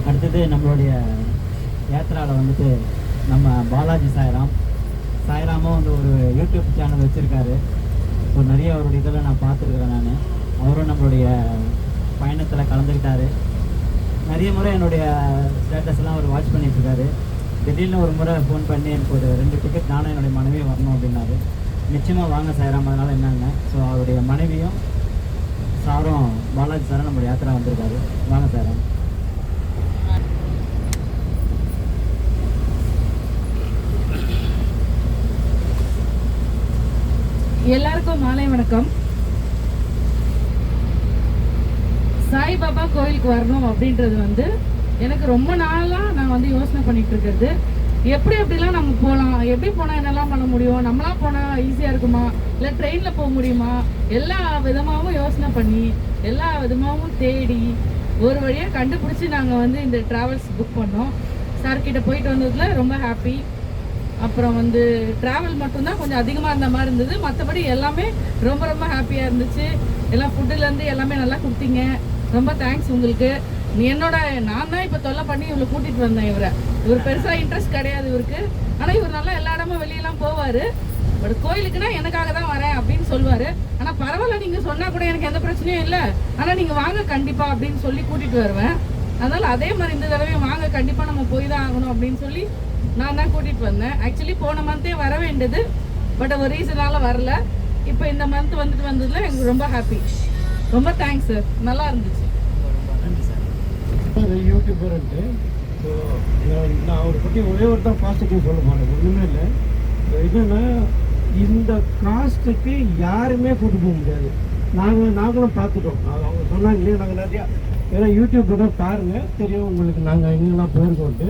அடுத்தது நம்மளுடைய யாத்திராவில் வந்துட்டு நம்ம பாலாஜி சாய்ராமும் வந்து ஒரு யூடியூப் சேனல் வச்சுருக்காரு. ஸோ நிறைய அவருடைய இதில் நான் பார்த்துருக்குறேன். நான் அவரும் நம்மளுடைய பயணத்தில் கலந்துக்கிட்டார். நிறைய முறை என்னுடைய ஸ்டேட்டஸ்லாம் அவர் வாட்ச் பண்ணிட்டுருக்காரு. திடீர்னு ஒரு முறை ஃபோன் பண்ணி எனக்கு ஒரு 2 டிக்கெட் நானும் என்னுடைய மனைவியும் வரணும் அப்படின்னாரு. நிச்சயமாக வாங்க சாய்ராம், அதனால் என்னங்க. ஸோ அவருடைய மனைவியும் சாரும் பாலாஜி சாரும் நம்மளுடைய யாத்திரா வந்திருக்காரு. வாங்க சாய்ராம். எல்லாருக்கும் மாலை வணக்கம். சாய்பாபா கோயிலுக்கு வரணும் அப்படின்றது வந்து எனக்கு ரொம்ப நாளாக நான் வந்து யோசனை பண்ணிட்டு இருக்கிறது. எப்படிலாம் நம்ம போகலாம், எப்படி போனால் என்னெல்லாம் பண்ண முடியும், நம்மளாம் போனால் ஈஸியாக இருக்குமா, இல்லை ட்ரெயினில் போக முடியுமா, எல்லா விதமாகவும் யோசனை பண்ணி எல்லா விதமாகவும் தேடி ஒரு வழியாக கண்டுபிடிச்சி நாங்கள் வந்து இந்த ட்ராவல்ஸ் புக் பண்ணோம். சார்கிட்ட போயிட்டு வந்ததில் ரொம்ப ஹாப்பி. அப்புறம் வந்து ட்ராவல் மட்டும்தான் கொஞ்சம் அதிகமாக இருந்த மாதிரி இருந்தது. மற்றபடி எல்லாமே ரொம்ப ரொம்ப ஹாப்பியாக இருந்துச்சு. எல்லாம் ஃபுட்டுலேருந்து எல்லாமே நல்லா கொடுத்தீங்க. ரொம்ப தேங்க்ஸ் உங்களுக்கு. நான் தான் இப்போ தொல்லை பண்ணி இவரை கூட்டிகிட்டு வந்தேன். இவர் பெருசாக இன்ட்ரெஸ்ட் கிடையாது இவருக்கு. ஆனால் இவர் நல்லா எல்லா இடமும் வெளியெல்லாம் போவார். பட் கோயிலுக்குன்னா எனக்காக தான் வரேன் அப்படின்னு சொல்லுவார். ஆனால் பரவாயில்ல, நீங்கள் சொன்னால் கூட எனக்கு எந்த பிரச்சனையும் இல்லை, ஆனால் நீங்கள் வாங்க கண்டிப்பாக அப்படின்னு சொல்லி கூட்டிகிட்டு வருவேன். அதனால் அதே மாதிரி இந்த தடவையும் வாங்க, கண்டிப்பாக நம்ம போய் தான் ஆகணும் அப்படின்னு சொல்லி நான் தான் கூட்டிகிட்டு வந்தேன். ஆக்சுவலி போன மந்த்தே வர வேண்டியது, பட் ஒரு ரீசனால் வரல. இப்போ இந்த மந்த் வந்துட்டு வந்ததில் எனக்கு ரொம்ப ஹாப்பி. ரொம்ப தேங்க்ஸ் சார், நல்லா இருந்துச்சு. யூடியூபர்ன்ட்டு ஸோ நான் அவரை பற்றி ஒரே ஒரு தான் பாசிட்டிவ் சொல்ல மாட்டேன், ஒன்றுமே இல்லை. என்னென்னா இந்த காஸ்ட்டுக்கு யாருமே கூட்டு போக முடியாது. நாங்களும் பார்த்துட்டோம். அவங்க சொன்னாங்க இல்லையா, நாங்கள் நிறையா ஏன்னா யூடியூப்பில் தான் பாருங்கள் தெரியும் உங்களுக்கு நாங்கள் எங்கெல்லாம் போயிருக்கோன்ட்டு.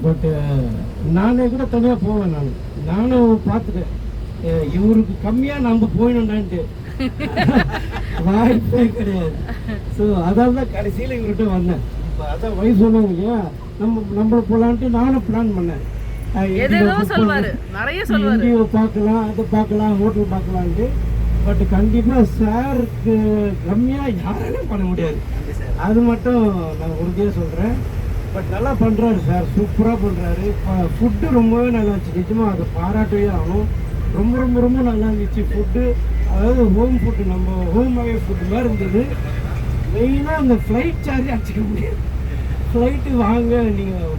பட்டு நானே கூட தனியாக போவேன். நானும் பார்த்துட்டேன். இவருக்கு கம்மியாக நம்ம போயிடணும்டான்ட்டு வாய்ப்பே கிடையாது. ஸோ அதால் தான் கடைசியில் இவர்கிட்ட வந்தேன். இப்போ அதான் வயசு சொன்னாங்க இல்லையா, நம்மளை போகலான்ட்டு நானும் பிளான் பண்ணேன். இந்தியோ பார்க்கலாம், அதை பார்க்கலாம், ஹோட்டல் பார்க்கலான்ட்டு. பட் கண்டிப்பாக சாருக்கு கம்மியாக யாராலையும் பண்ண முடியாது. அது மட்டும் நான் உறுதியாக சொல்கிறேன். பட் நல்லா பண்ணுறாரு சார், சூப்பராக பண்ணுறாரு. ஃபுட்டு ரொம்பவே நல்லா இருந்துச்சு. நிஜமாக அதை பாராட்டவே ஆகணும். ரொம்ப ரொம்ப ரொம்ப நல்லா இருந்துச்சு ஃபுட்டு. அதாவது ஹோம் ஃபுட்டு, நம்ம ஹோம் அவே ஃபுட்டு மாதிரி இருந்தது. மெயினாக அந்த ஃப்ளைட் சார்ஜ் அடிச்சிக்க முடியாது. ஃப்ளைட்டு வாங்க நீங்கள்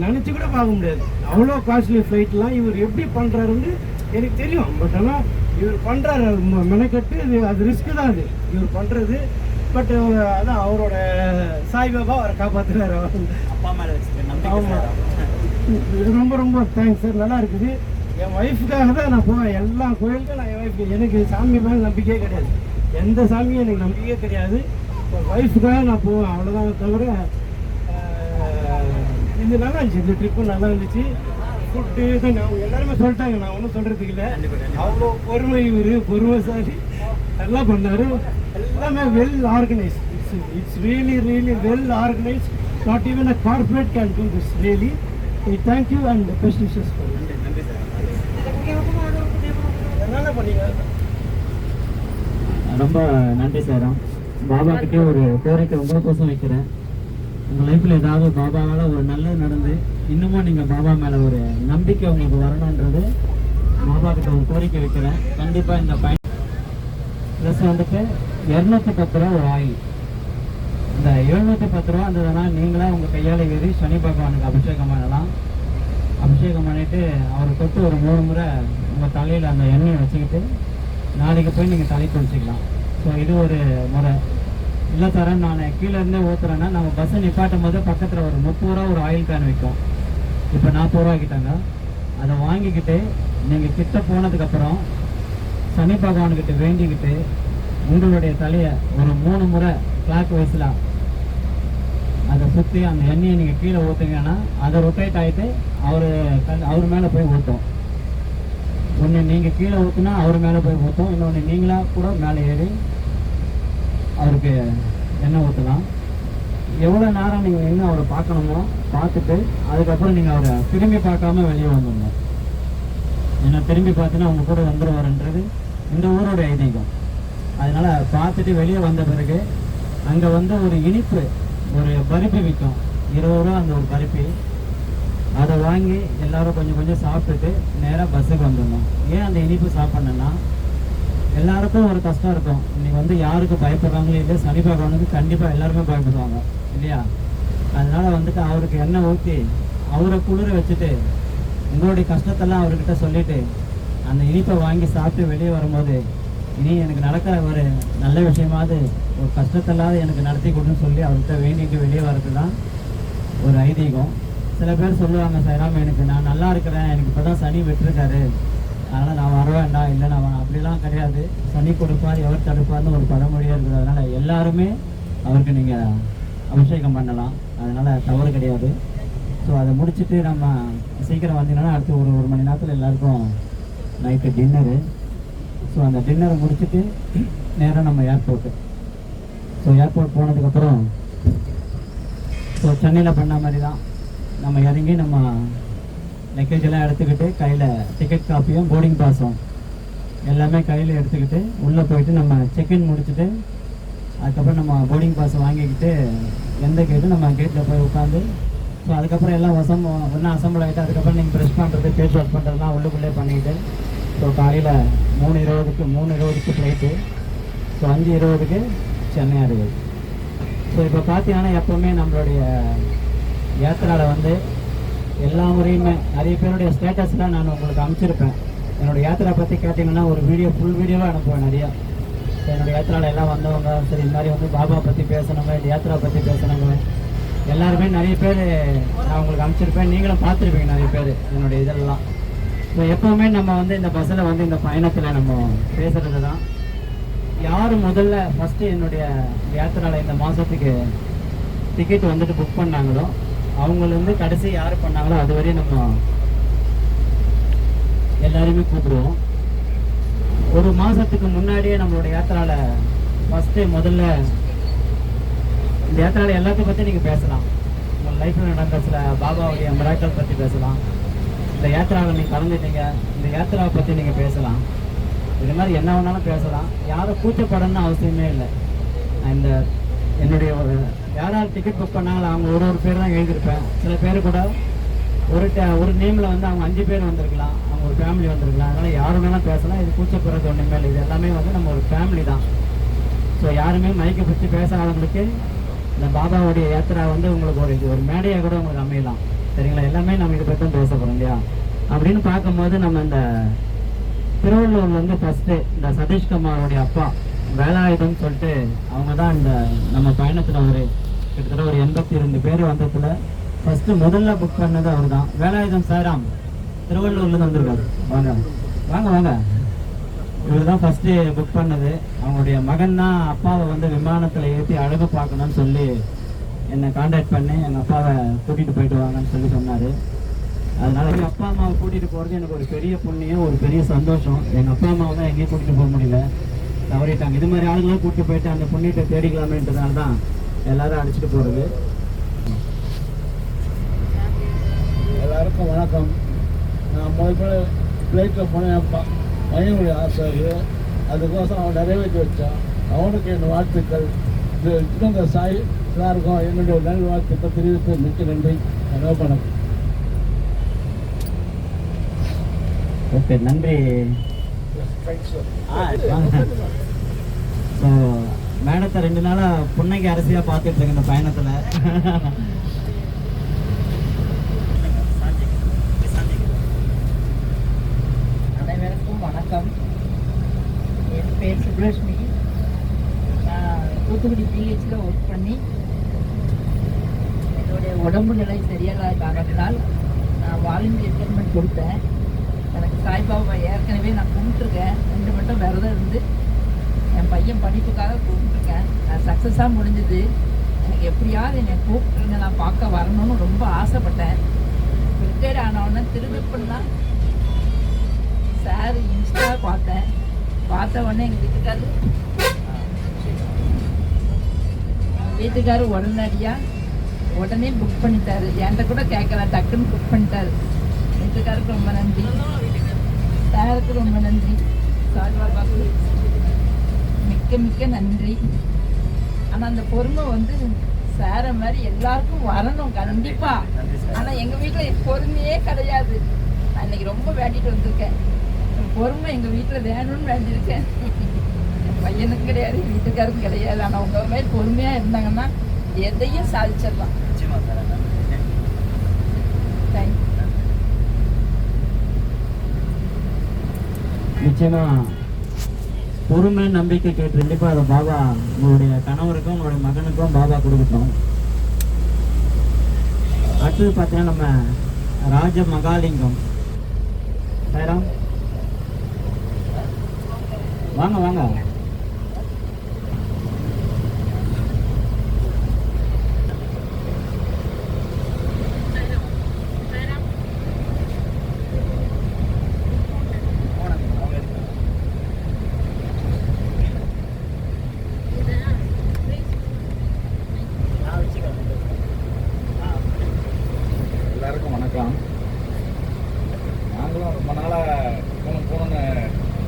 நினச்சி கூட பார்க்க முடியாது, அவ்வளோ காஸ்ட்லி ஃப்ளைட்லாம். இவர் எப்படி பண்ணுறாருன்னு எனக்கு தெரியும். பட் ஆனால் இவர் பண்ணுறாரு மெனக்கட்டு. அது ரிஸ்க்கு தான் அது இவர் பண்ணுறது. பட் அதான் அவரோட சாய்பாபா அவரை காப்பாற்றுறாரு. அப்பா மேலே வச்சுருக்கேன். ஆமாம், ரொம்ப ரொம்ப தேங்க்ஸ் சார். நல்லா இருக்குது. என் ஒய்ஃபுக்காக தான் நான் போவேன் எல்லா கோயிலுக்கும். நான் என் ஒய்ஃபு, எனக்கு சாமி மேலே நம்பிக்கையே கிடையாது. எந்த சாமியும் எனக்கு நம்பிக்கையே கிடையாது. என் ஒய்ஃபுக்காக நான் போவேன், அவ்வளோதான். தவிர இது நல்லா இருந்துச்சு. இந்த ட்ரிப்பு நல்லா இருந்துச்சு. ஃபுட்டு தான் எல்லாருமே சொல்லிட்டாங்க, நான் ஒன்றும் சொல்கிறதுக்கு இல்லை. அவ்வளோ பொறுமை, பொறுமைசாலி, நல்லா பண்ணார். எல்லாமே well organise. It's really really well organise. Not even a corporate can do this. Really thank you and best wishes for you. ரொம்ப நன்றி சாரம். பாபா கிட்டே ஒரு கோரிக்கை உங்களுக்கோசம் வைக்கிறேன். உங்கள் லைஃப்பில் ஏதாவது பாபாவால் ஒரு நல்லது நடந்து இன்னமும் நீங்கள் பாபா மேலே ஒரு நம்பிக்கை உங்களுக்கு வரணுன்றது பாபா கிட்ட ஒரு கோரிக்கை வைக்கிறேன். கண்டிப்பாக இந்த பயன் ப்ளஸ் வந்துட்டு 210 ரூபா ஒரு ஆயில். இந்த 710 ரூபா இருந்ததுன்னா நீங்களாம் உங்கள் கையால் ஏறி சனி பகவானுக்கு அபிஷேகம் பண்ணலாம். அபிஷேகம் பண்ணிவிட்டு அவரை தொட்டு ஒரு 3 முறை உங்கள் தலையில் அந்த எண்ணெயை வச்சுக்கிட்டு நாளைக்கு போய் நீங்கள் தலை குளிச்சிக்கலாம். ஸோ இது ஒரு முறை. இல்லை சார், நான் கீழே இருந்தே ஊற்றுறேன்னா நம்ம பஸ்ஸை நிப்பாட்டும் போது பக்கத்தில் ஒரு 30 ரூபா ஒரு ஆயில் கேன் விற்கும். இப்போ 40 ரூபா ஆக்கிட்டாங்க. அதை வாங்கிக்கிட்டு நீங்கள் கிட்ட போனதுக்கப்புறம் சனி பகவான்கிட்ட வேண்டிக்கிட்டு உங்களுடைய தலையை ஒரு 3 முறை கிளாக் வைஸில் அதை சுற்றி அந்த எண்ணெயை நீங்கள் கீழே ஊற்றுங்கன்னா அதை ரொட்டேட் ஆகிட்டு அவர் மேலே போய் ஊற்றும். ஒன்று நீங்கள் கீழே ஊற்றுனா அவர் மேலே போய் ஊற்றும், இன்னொன்று நீங்களாக கூட மேலே ஏறி அவருக்கு எண்ணெய் ஊற்றலாம். எவ்வளோ நேரம் நீங்கள் இன்னும் அவரை பார்க்கணுமோ பார்த்துட்டு அதுக்கப்புறம் நீங்கள் அவரை திரும்பி பார்க்காம வெளியே வந்துடணும். ஏன்னா திரும்பி பார்த்துன்னா அவங்க கூட வந்துடுவாருன்றது இந்த ஊரோட ஐதீகம். அதனால் பார்த்துட்டு வெளியே வந்த பிறகு அங்கே வந்து ஒரு இனிப்பு ஒரு பருப்பி விற்கும். 20 ரூபா அந்த ஒரு பருப்பி. அதை வாங்கி எல்லாரும் கொஞ்சம் கொஞ்சம் சாப்பிட்டுட்டு நேராக பஸ்ஸுக்கு வந்துடணும். ஏன் அந்த இனிப்பு சாப்பிட்ணுன்னா, எல்லாருக்கும் ஒரு கஷ்டம் இருக்கும். இன்னைக்கு வந்து யாருக்கு பயப்படுறாங்களோ இல்லையா, சனி பகவானுக்கு கண்டிப்பாக எல்லாருமே பயப்படுவாங்க இல்லையா. அதனால வந்துட்டு அவருக்கு எண்ணெய் ஊற்றி அவரை குளிர வச்சுட்டு உங்களுடைய கஷ்டத்தெல்லாம் அவர்கிட்ட சொல்லிட்டு அந்த இனிப்பை வாங்கி சாப்பிட்டு வெளியே வரும்போது, இனி எனக்கு நடக்கிற ஒரு நல்ல விஷயமாவது, ஒரு கஷ்டத்தெல்லாம் எனக்கு நடத்தி கொடுன்னு சொல்லி அவர்கிட்ட வேண்டிட்டு வெளியே வர்றது தான் ஒரு ஐதீகம். சில பேர் சொல்லுவாங்க, சாய்ராம் எனக்கு நான் நல்லா இருக்கிறேன், எனக்கு இப்போ தான் சனி விட்டுருக்காரு, அதனால் நான் வர வேண்டாம். இல்லை நான் அப்படிலாம் கிடையாது. சனி கொடுப்பார் எவர் தடுப்பார்னு ஒரு பழமொழியாக இருக்குது. அதனால் எல்லாருமே அவருக்கு நீங்கள் அபிஷேகம் பண்ணலாம், அதனால் தவறு கிடையாது. ஸோ அதை முடிச்சுட்டு நம்ம சீக்கிரம் வந்தீங்கன்னா அடுத்து ஒரு மணி நேரத்தில் எல்லாருக்கும் நைட்டு டின்னரு. ஸோ அந்த டின்னரை முடிச்சுட்டு நேராக நம்ம ஏர்போர்ட்டு. ஸோ ஏர்போர்ட் போனதுக்கப்புறம் ஸோ சென்னையில் பண்ண மாதிரி தான் நம்ம இறங்கி நம்ம லக்கேஜ் எல்லாம் எடுத்துக்கிட்டு கையில் டிக்கெட் காப்பியும் போர்டிங் பாஸும் எல்லாமே கையில் எடுத்துக்கிட்டு உள்ளே போயிட்டு நம்ம செக்இன் முடிச்சுட்டு அதுக்கப்புறம் நம்ம போர்டிங் பாஸ் வாங்கிக்கிட்டு எந்த கேட்டு நம்ம கேட்டில் போய் உட்காந்து, ஸோ அதுக்கப்புறம் எல்லாம் ஒன்றா அசம்பிள் ஆகிட்டு அதுக்கப்புறம் நீங்கள் ப்ரெஷ் பண்ணுறது ஃபேஸ் வாஷ் பண்ணுறதுலாம் உள்ளுக்குள்ளே பண்ணிக்கிட்டு, ஸோ காலையில் 3:20க்கு ஃப்ளைட்டு. ஸோ 5:20க்கு சென்னை அருகே. ஸோ இப்போ பார்த்தீங்கன்னா எப்போவுமே நம்மளுடைய யாத்திராவில் வந்து எல்லா முறையுமே நிறைய பேருடைய ஸ்டேட்டஸ்லாம் நான் உங்களுக்கு அனுப்பிச்சிருப்பேன். என்னோடய யாத்திரா பற்றி கேட்டிங்கன்னா ஒரு ஃபுல் வீடியோவாக அனுப்புவேன் நிறையா. என்னோடய யாத்திராவில் எல்லாம் வந்தவங்க சரி இந்த மாதிரி வந்து பாபா பற்றி பேசணுங்க, இந்த யாத்திரா பற்றி பேசணுங்க, எல்லாருமே நிறைய பேர் நான் உங்களுக்கு அனுப்பிச்சிருப்பேன். நீங்களும் பார்த்துருப்பீங்க நிறைய பேர் என்னுடைய இதெல்லாம். ஸோ எப்போவுமே நம்ம வந்து இந்த பஸ்ஸில் வந்து இந்த பயணத்தில் நம்ம பேசுகிறது தான், யார் முதல்ல ஃபஸ்ட்டு என்னுடைய யாத்திராவில் இந்த மாதத்துக்கு டிக்கெட் வந்துட்டு புக் பண்ணாங்களோ அவங்கள கடைசி யார் பண்ணாங்களோ அது வரையும் நம்ம எல்லாருமே கூப்பிடுவோம். ஒரு மாதத்துக்கு முன்னாடியே நம்மளோட யாத்திராவில் முதல்ல இந்த யாத்திராவில் எல்லாத்தையும் பற்றி நீங்கள் பேசலாம். உங்கள் லைஃப்பில் நடந்த சில பாபாவுடைய மிராக்கள் பற்றி பேசலாம். இந்த யாத்திராவில் நீங்கள் கலந்துட்டீங்க, இந்த யாத்திராவை பற்றி நீங்கள் பேசலாம். இது மாதிரி என்ன வேணாலும் பேசலாம். யாரும் கூச்சப்படணும்னு அவசியமே இல்லை. இந்த என்னுடைய யாராவது டிக்கெட் புக் பண்ணாங்களோ அவங்க ஒரு பேர் தான் எழுதியிருப்பேன். சில பேர் கூட ஒரு நேமில் வந்து அவங்க 5 பேர் வந்திருக்கலாம், அவங்க ஒரு ஃபேமிலி வந்திருக்கலாம். அதனால் யார் வேணாலும் பேசலாம். இது கூச்சப்படுறது ஒன்றுமே இல்லை. இது எல்லாமே வந்து நம்ம ஒரு ஃபேமிலி தான். ஸோ யாருமே மைக்கை பிடிச்சி பேசாதவங்களுக்கு இந்த பாபாவுடைய யாத்திரா வந்து உங்களுக்கு ஒரு மேடையாக கூட உங்களுக்கு அமையலாம். சரிங்களா? எல்லாமே நம்ம இதை பற்றி தான் பேச போகிறோம் இல்லையா? அப்படின்னு பார்க்கும்போது நம்ம இந்த திருவள்ளூர்ல வந்து ஃபஸ்ட்டு இந்த சதீஷ்குமாரோடைய அப்பா வேலாயுதம் சொல்லிட்டு அவங்க தான் இந்த நம்ம பயணத்தில் கிட்டத்தட்ட ஒரு 82 பேர் வந்ததுல ஃபஸ்ட்டு முதல்ல புக் பண்ணது அவர் தான். வேலாயுதம் சாய்ராம் திருவள்ளூர்லேருந்து வந்திருக்காரு. வாங்க வாங்க வாங்க. இவர் தான் ஃபஸ்ட்டு புக் பண்ணது. அவங்களுடைய மகன் தான் அப்பாவை வந்து விமானத்தில் ஏற்றி அழகு பார்க்கணும்னு சொல்லி என்னை காண்டாக்ட் பண்ணி எங்கள் அப்பாவை கூட்டிகிட்டு போயிட்டு வாங்கன்னு சொல்லி சொன்னார். அதனால் எங்கள் அப்பா அம்மாவை கூட்டிகிட்டு போகிறது எனக்கு ஒரு பெரிய புண்ணியம், ஒரு பெரிய சந்தோஷம். எங்கள் அப்பா அம்மாவை தான் எங்கேயும் கூட்டிகிட்டு போக முடியல, தவறிட்டாங்க. இது மாதிரி ஆளுங்களாம் கூப்பிட்டு போயிட்டு அந்த புண்ணியத்தை தேடிக்கலாமேன்றதுனால தான் எல்லாரும் அடிச்சுட்டு போகிறது. எல்லாருக்கும் வணக்கம். நான் முதல் ஃப்ளைட்டில் போனேன். என் பையனுடைய ஆசை அது, அதுக்கோசரம் அவன் நிறைவேற்றி வச்சான். அவனுக்கு என் வாழ்த்துக்கள். இந்த சாய் எல்லாருக்கும் என்னுடைய நல் வாழ்த்துக்கள் தெரிவித்து மிக்க நன்றி. வணக்கம். ஓகே, நன்றி. ஸோ மேடத்தை 2 நாளாக புன்னைக்கு அரசியாக பார்த்துட்டு இருக்கேன் இந்த பயணத்தில். அனைவருக்கும் வணக்கம். என் பேர் சுப்லட்சுமி. நான் தூத்துக்குடி பிஹெச்சில் ஒர்க் பண்ணி என்னுடைய உடம்பு நிலை சரியாக காரணத்தினால் நான் வாலண்டியர் ட்ரீட்மெண்ட் கொடுத்தேன். எனக்கு சாய்பாபா ஏற்கனவே நான் கும்பிட்டுருக்கேன். 2 மட்டும் விரதம் இருந்து என் பையன் படிப்புக்காக கூப்பிட்டுருக்கேன். நான் சக்ஸஸாக முடிஞ்சுது. எனக்கு எப்படியாவது என்னை கூப்பிட்டுருங்க, நான் பார்க்க வரணும்னு ரொம்ப ஆசைப்பட்டேன். ரிட்டையர்ட் ஆனவுடனே திருவிப்பெல்லாம் சார் இன்ஸ்டா பார்த்த உடனே எங்கள் வீட்டுக்காரு உடனே புக் பண்ணிட்டாரு. என்கிட்ட கூட கேட்கல, டக்குன்னு புக் பண்ணிட்டாரு. வீட்டுக்காருக்கு ரொம்ப நன்றி, சாருக்கு ரொம்ப நன்றி, சாய்பாபாவுக்கு மிக்க நன்றி. ஆனால் அந்த பொறுமை வந்து வேற மாதிரி எல்லாருக்கும் வரணும் கண்டிப்பா. ஆனா எங்க வீட்டுல பொறுமையே கிடையாது. நான் இன்னைக்கு ரொம்ப வேண்டிட்டு வந்திருக்கேன். பொறுமை எங்க வீட்டுல வேணும்னு வேண்டியிருக்கேன். என் பையனுக்கும் கிடையாது, வீட்டுக்காருக்கும் கிடையாது. ஆனா உங்க மாதிரி பொறுமையா இருந்தாங்கன்னா எதையும் சாதிச்சிடலாம். தேங்க்யூ. நிச்சயமா பொறுமை நம்பிக்கை கேட்டு கண்டிப்பா அதை பாபா உங்களுடைய கணவருக்கும் உங்களுடைய மகனுக்கும் பாபா கொடுக்கட்டும். அடுத்தது பார்த்தீங்கன்னா நம்ம ராஜ மகாலிங்கம் சாய்ராம் வாங்க வாங்க. எல்லாருக்கும் வணக்கம். நாங்களும் ரொம்ப நாளாக போகணுன்னு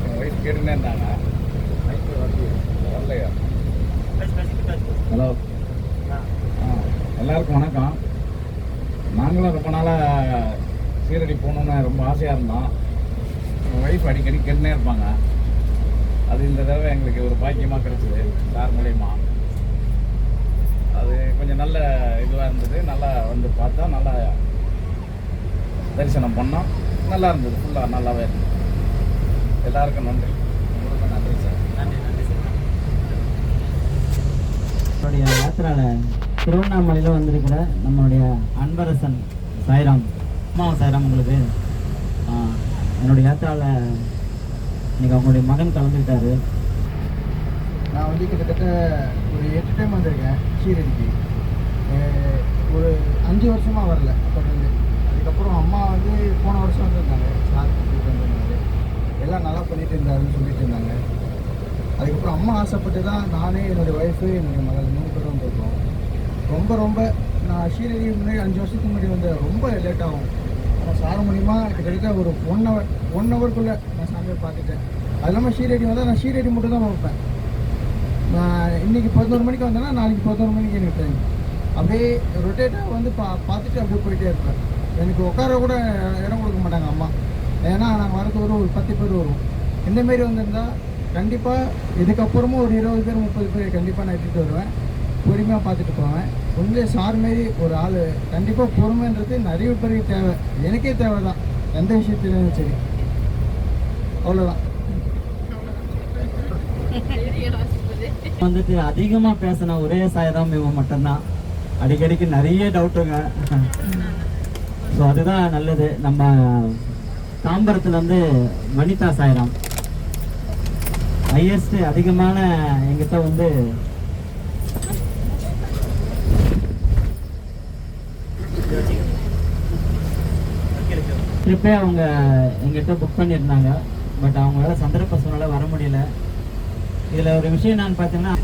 என் ஒய்ஃப் கேட்டுன்னே இருந்தாங்க. வரலையா? ஹலோ. எல்லாருக்கும் வணக்கம். நாங்களும் ரொம்ப நாளாக சீரடி போகணுன்னு ரொம்ப ஆசையாக இருந்தோம். என் ஒய்ஃப் அடிக்கடி கேட்டுனே இருப்பாங்க. அது இந்த தடவை எங்களுக்கு ஒரு பாக்கியமாக கிடச்சிது சார் மூலயமா. அது கொஞ்சம் நல்ல இதுவாக இருந்தது. நல்லா வந்து பார்த்தா நல்லா தரிசனம் பண்ணோம். நல்லா இருந்தது. ஃபுல்லாக நல்லாவே இருந்தது. எல்லாருக்கும் நன்றி. உங்களுக்கு நன்றி சார். நன்றி நன்றி சார். நம்மளுடைய யாத்திராவில் திருவண்ணாமலையில் வந்திருக்கிற நம்மளுடைய அன்பரசன் சாய்ராம். சாய்ராம் உங்களுக்கு என்னுடைய யாத்திராவில் இன்னைக்கு அவங்களுடைய மகன் கலந்துக்கிட்டாரு. நான் வந்து கிட்டத்தட்ட ஒரு 8 டைம் வந்திருக்கேன் ஷீரடிக்கு. ஒரு 5 வருஷமாக வரல தொடர்ந்து. அதுக்கப்புறம் அம்மா வந்து போன வருஷம் வந்திருந்தாங்க. சார் கூட்டிகிட்டு வந்திருந்தாரு. எல்லாம் நல்லா பண்ணிட்டு இருந்தாருன்னு சொல்லிட்டு இருந்தாங்க. அதுக்கப்புறம் அம்மா ஆசைப்பட்டு தான் நானே, என்னுடைய ஒய்ஃபு, என்னுடைய மகள் 3 பேரும் வந்திருக்கோம். ரொம்ப நான் ஷீரடி முன்னாடி 5 வருஷத்துக்கு முன்னாடி வந்து ரொம்ப லேட் ஆகும். ஆனால் சார் மூலிமா கிட்டத்தட்ட ஒரு 1 ஹவருக்குள்ளே நான் சாமியை பார்த்துட்டேன். அது இல்லாமல் ஷீரடி வந்தால் நான் ஷீரடி மட்டும் தான் வைப்பேன். நான் இன்றைக்கி 11 மணிக்கு வந்தேன்னா நாளைக்கு 11 மணிக்கு எனக்கு டைம். அப்படியே ரொட்டேட்டாக வந்து பார்த்துட்டு அப்படியே போயிட்டே இருப்பேன். எனக்கு உட்கார கூட இடம் கொடுக்க மாட்டாங்க அம்மா. ஏன்னா நாங்கள் வரது ஒரு 10 பேர் வரும். இந்தமாரி வந்திருந்தால் கண்டிப்பாக இதுக்கப்புறமும் ஒரு 20 பேர் 30 பேர் கண்டிப்பாக நான் எடுத்துகிட்டு வருவேன். பொறுமையாக பார்த்துட்டு போவேன். கொஞ்சம் சார் மாரி ஒரு ஆள் கண்டிப்பாக பொறுமைன்றது நிறைய பேருக்கு தேவை. எனக்கே தேவை தான், எந்த விஷயத்துலையும் சரி. அவ்வளோதான். வந்துட்டு அதிகமாக பேசின ஒரே சாய்ராம் இவன் மட்டும்தான். அடிக்கடிக்கு நிறைய டவுட்டுங்க. ஸோ அதுதான் நல்லது. நம்ம தாம்பரத்தில் வந்து வனிதா சாய்ராம் ஹையஸ்ட் அதிகமான எங்கிட்ட வந்து ட்ரிப்பே அவங்க எங்கிட்ட புக் பண்ணியிருந்தாங்க. பட் அவங்களால சந்தர்ப்ப சூழ்நிலை வர முடியல. இதில் ஒரு விஷயம் என்னன்னு பார்த்தீங்கன்னா,